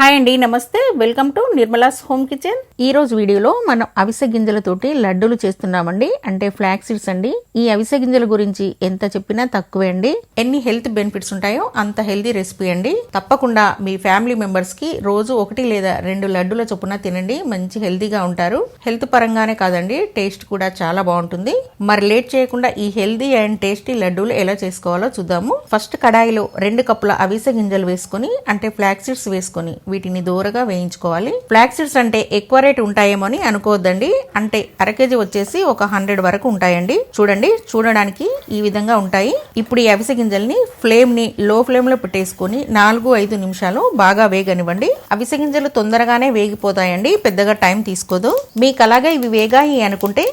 Hi అండి, నమస్తే. Welcome to Nirmala's home kitchen. ఈ రోజు వీడియోలో మనం అవిసె గింజలతోటి లడ్డూలు చేస్తున్నామండి, అంటే ఫ్లాక్స్ సీడ్స్ అండి. ఈ అవిసె గింజల గురించి ఎంత చెప్పినా తక్కువే అండి. ఎన్ని హెల్త్ బెనిఫిట్స్ ఉంటాయో అంత హెల్తీ రెసిపీ అండి. తప్పకుండా మీ ఫ్యామిలీ మెంబర్స్ కి రోజు 1 లేదా 2 లడ్డూల చొప్పున తినండి, మంచి హెల్తీగా ఉంటారు. హెల్త్ పరంగానే కాదండి, టేస్ట్ కూడా చాలా బాగుంటుంది. మరి లేట్ చేయకుండా ఈ హెల్తీ అండ్ టేస్టీ లడ్డూలు ఎలా చేసుకోవాలో చూద్దాము. ఫస్ట్ కడాయిలో 2 కప్పుల అవిసె గింజలు వేసుకుని, అంటే ఫ్లాక్స్ సీడ్స్ వేసుకుని వీటిని దూరగా వేయించుకోవాలి. ఫ్లాక్స్ సీడ్స్ అంటే ఎక్కువ రేట్ ఉంటాయేమో అని అనుకోవద్దండి. అంటే అర కేజీ వచ్చేసి ఒక 100 వరకు ఉంటాయండి. చూడండి, చూడడానికి ఈ విధంగా ఉంటాయి. ఇప్పుడు ఈ అవిసె గింజల్ని ఫ్లేమ్ ని లో ఫ్లేమ్ లో పెట్టేసుకుని 4-5 నిమిషాలు బాగా వేగనివ్వండి. అవిసె గింజలు తొందరగానే వేగిపోతాయండి, పెద్దగా టైం తీసుకోదు. మీకు అలాగే ఇవి వేగాయి అనుకుంటే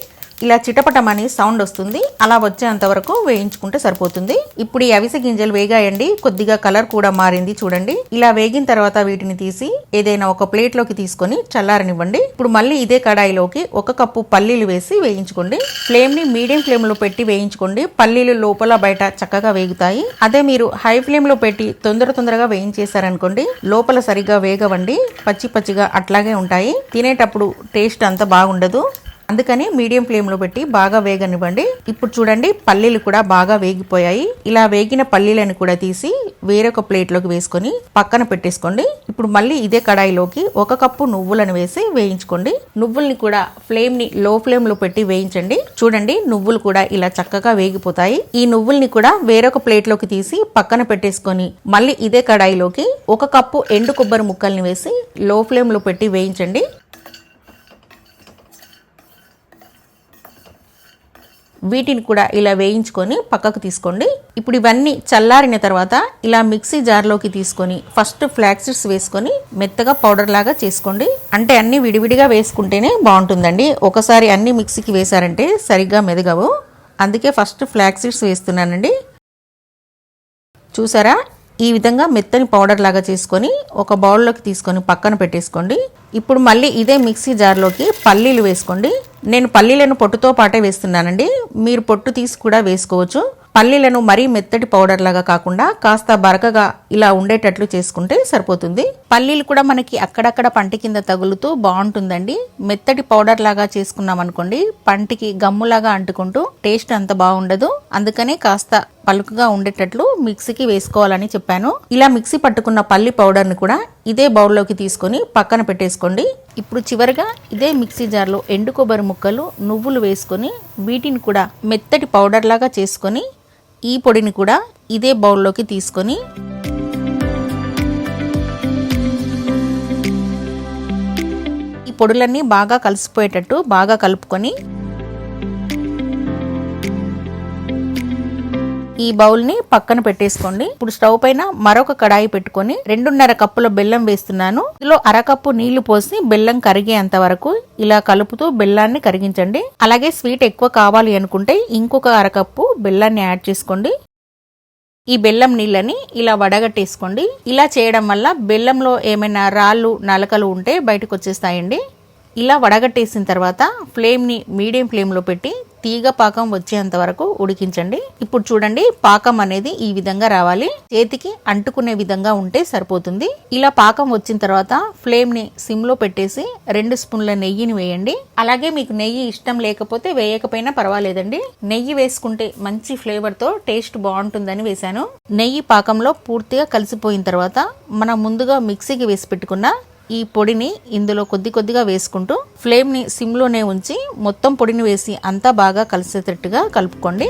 ఇలా చిటపటమని సౌండ్ వస్తుంది, అలా వచ్చేంత వరకు వేయించుకుంటే సరిపోతుంది. ఇప్పుడు ఈ అవిసె గింజలు వేగాయండి, కొద్దిగా కలర్ కూడా మారింది. చూడండి, ఇలా వేగిన తర్వాత వీటిని తీసి ఏదైనా ఒక ప్లేట్ లోకి తీసుకొని చల్లారనివ్వండి. ఇప్పుడు మళ్ళీ ఇదే కడాయిలోకి 1 కప్పు పల్లీలు వేసి వేయించుకోండి. ఫ్లేమ్ ని మీడియం ఫ్లేమ్ లో పెట్టి వేయించుకోండి. పల్లీలు లోపల బయట చక్కగా వేగుతాయి. అదే మీరు హై ఫ్లేమ్ లో పెట్టి తొందరగా వేయించేశారనుకోండి, లోపల సరిగ్గా వేగవండి, పచ్చి పచ్చిగా అట్లాగే ఉంటాయి. తినేటప్పుడు టేస్ట్ అంత బాగుండదు. అందుకని మీడియం ఫ్లేమ్ లో పెట్టి బాగా వేగనివ్వండి. ఇప్పుడు చూడండి, పల్లీలు కూడా బాగా వేగిపోయాయి. ఇలా వేగిన పల్లీలను కూడా తీసి వేరొక ప్లేట్ లోకి వేసుకొని పక్కన పెట్టేసుకోండి. ఇప్పుడు మళ్ళీ ఇదే కడాయిలోకి 1 కప్పు నువ్వులను వేసి వేయించుకోండి. నువ్వుల్ని కూడా ఫ్లేమ్ ని లో ఫ్లేమ్ లో పెట్టి వేయించండి. చూడండి, నువ్వులు కూడా ఇలా చక్కగా వేగిపోతాయి. ఈ నువ్వుల్ని కూడా వేరొక ప్లేట్ లోకి తీసి పక్కన పెట్టేసుకొని మళ్ళీ ఇదే కడాయిలోకి 1 కప్పు ఎండు కొబ్బరి ముక్కల్ని వేసి లో ఫ్లేమ్ లో పెట్టి వేయించండి. వీటిని కూడా ఇలా వేయించుకొని పక్కకు తీసుకోండి. ఇప్పుడు ఇవన్నీ చల్లారిన తర్వాత ఇలా మిక్సీ జార్లోకి తీసుకొని ఫస్ట్ ఫ్లాక్స్ సీడ్స్ వేసుకొని మెత్తగా పౌడర్ లాగా చేసుకోండి. అంటే అన్ని విడివిడిగా వేసుకుంటేనే బాగుంటుందండి. ఒకసారి అన్ని మిక్సీకి వేసారంటే సరిగ్గా మెదగవు. అందుకే ఫస్ట్ ఫ్లాక్స్ సీడ్స్ వేస్తున్నానండి. చూసారా, ఈ విధంగా మెత్తని పౌడర్ లాగా చేసుకొని ఒక బౌల్లోకి తీసుకొని పక్కన పెట్టేసుకోండి. ఇప్పుడు మళ్ళీ ఇదే మిక్సీ జార్లోకి పల్లీలు వేసుకోండి. నేను పల్లీలను పొట్టుతో పాటే వేస్తున్నానండి, మీరు పొట్టు తీసి కూడా వేసుకోవచ్చు. పల్లీలను మరీ మెత్తటి పౌడర్ లాగా కాకుండా కాస్త బరకగా ఇలా ఉండేటట్లు చేసుకుంటే సరిపోతుంది. పల్లీలు కూడా మనకి అక్కడక్కడ పంటి కింద తగులుతూ బాగుంటుందండి. మెత్తటి పౌడర్ లాగా చేసుకున్నాం అనుకోండి, పంటికి గమ్ములాగా అంటుకుంటూ టేస్ట్ అంత బాగుండదు. అందుకనే కాస్త పలుకుగా ఉండేటట్లు మిక్సీకి వేసుకోవాలని చెప్పాను. ఇలా మిక్సీ పట్టుకున్న పల్లి పౌడర్ ని కూడా ఇదే బౌల్లోకి తీసుకొని పక్కన పెట్టేసుకోండి. ఇప్పుడు చివరిగా ఇదే మిక్సీ జార్లో ఎండు కొబ్బరి ముక్కలు, నువ్వులు వేసుకొని వీటిని కూడా మెత్తటి పౌడర్ లాగా చేసుకొని ఈ పొడిని కూడా ఇదే బౌల్లోకి తీసుకొని ఈ పొడులన్నీ బాగా కలిసిపోయేటట్టు బాగా కలుపుకొని ఈ బౌల్ ని పక్కన పెట్టేసుకోండి. ఇప్పుడు స్టవ్ పైన మరొక కడాయి పెట్టుకొని 2.5 కప్పుల బెల్లం వేస్తున్నాను. ఇందులో 1 కప్పు నీళ్లు పోసి బెల్లం కరిగేంత వరకు ఇలా కలుపుతూ బెల్లాన్ని కరిగించండి. అలాగే స్వీట్ ఎక్కువ కావాలి అనుకుంటే ఇంకొక 1 కప్పు బెల్లాన్ని యాడ్ చేసుకోండి. ఈ బెల్లం నీళ్ళని ఇలా వడగట్టేసుకోండి. ఇలా చేయడం వల్ల బెల్లంలో ఏమైనా రాళ్ళు నలకలు ఉంటే బయటకు వచ్చేస్తాయండి. ఇలా వడగట్టేసిన తర్వాత ఫ్లేమ్ ని మీడియం ఫ్లేమ్ లో పెట్టి తీగ పాకం వచ్చేంత వరకు ఉడికించండి. ఇప్పుడు చూడండి, పాకం అనేది ఈ విధంగా రావాలి, చేతికి అంటుకునే విధంగా ఉంటే సరిపోతుంది. ఇలా పాకం వచ్చిన తర్వాత ఫ్లేమ్ ని సిమ్ లో పెట్టేసి 2 స్పూన్ల నెయ్యిని వేయండి. అలాగే మీకు నెయ్యి ఇష్టం లేకపోతే వేయకపోయినా పర్వాలేదండి. నెయ్యి వేసుకుంటే మంచి ఫ్లేవర్ తో టేస్ట్ బాగుంటుందని వేశాను. నెయ్యి పాకంలో పూర్తిగా కలిసిపోయిన తర్వాత మనం ముందుగా మిక్సీకి వేసి పెట్టుకున్న ఈ పొడిని ఇందులో కొద్దిగా వేసుకుంటూ ఫ్లేమ్ ని సిమ్ లోనే ఉంచి మొత్తం పొడిని వేసి అంతా బాగా కలిసేటట్టుగా కలుపుకోండి.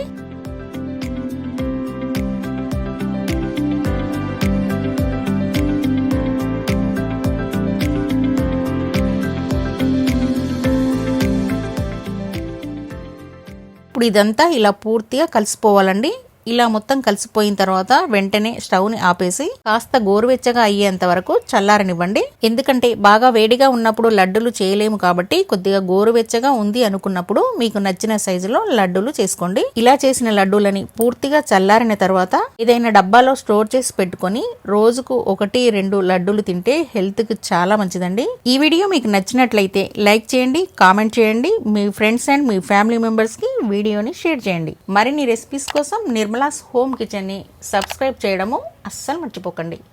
ఇప్పుడు ఇదంతా ఇలా పూర్తిగా కలిసిపోవాలండి. ఇలా మొత్తం కలిసిపోయిన తర్వాత వెంటనే స్టవ్ ని ఆపేసి కాస్త గోరువెచ్చగా అయ్యేంత వరకు చల్లారనివ్వండి. ఎందుకంటే బాగా వేడిగా ఉన్నప్పుడు లడ్డూలు చేయలేము కాబట్టి కొద్దిగా గోరువెచ్చగా ఉంది అనుకున్నప్పుడు మీకు నచ్చిన సైజులో లడ్డూలు చేసుకోండి. ఇలా చేసిన లడ్డూలని పూర్తిగా చల్లారిన తర్వాత ఏదైనా డబ్బాలో స్టోర్ చేసి పెట్టుకొని రోజుకు 1-2 లడ్డూలు తింటే హెల్త్ కి చాలా మంచిదండి. ఈ వీడియో మీకు నచ్చినట్లయితే లైక్ చేయండి, కామెంట్ చేయండి, మీ ఫ్రెండ్స్ అండ్ మీ ఫ్యామిలీ మెంబర్స్ కి వీడియోని షేర్ చేయండి. మరిన్ని రెసిపీస్ కోసం నిర్మలాస్ హోమ్ కిచెన్ ని సబ్స్క్రైబ్ చేయడము అస్సలు మర్చిపోకండి.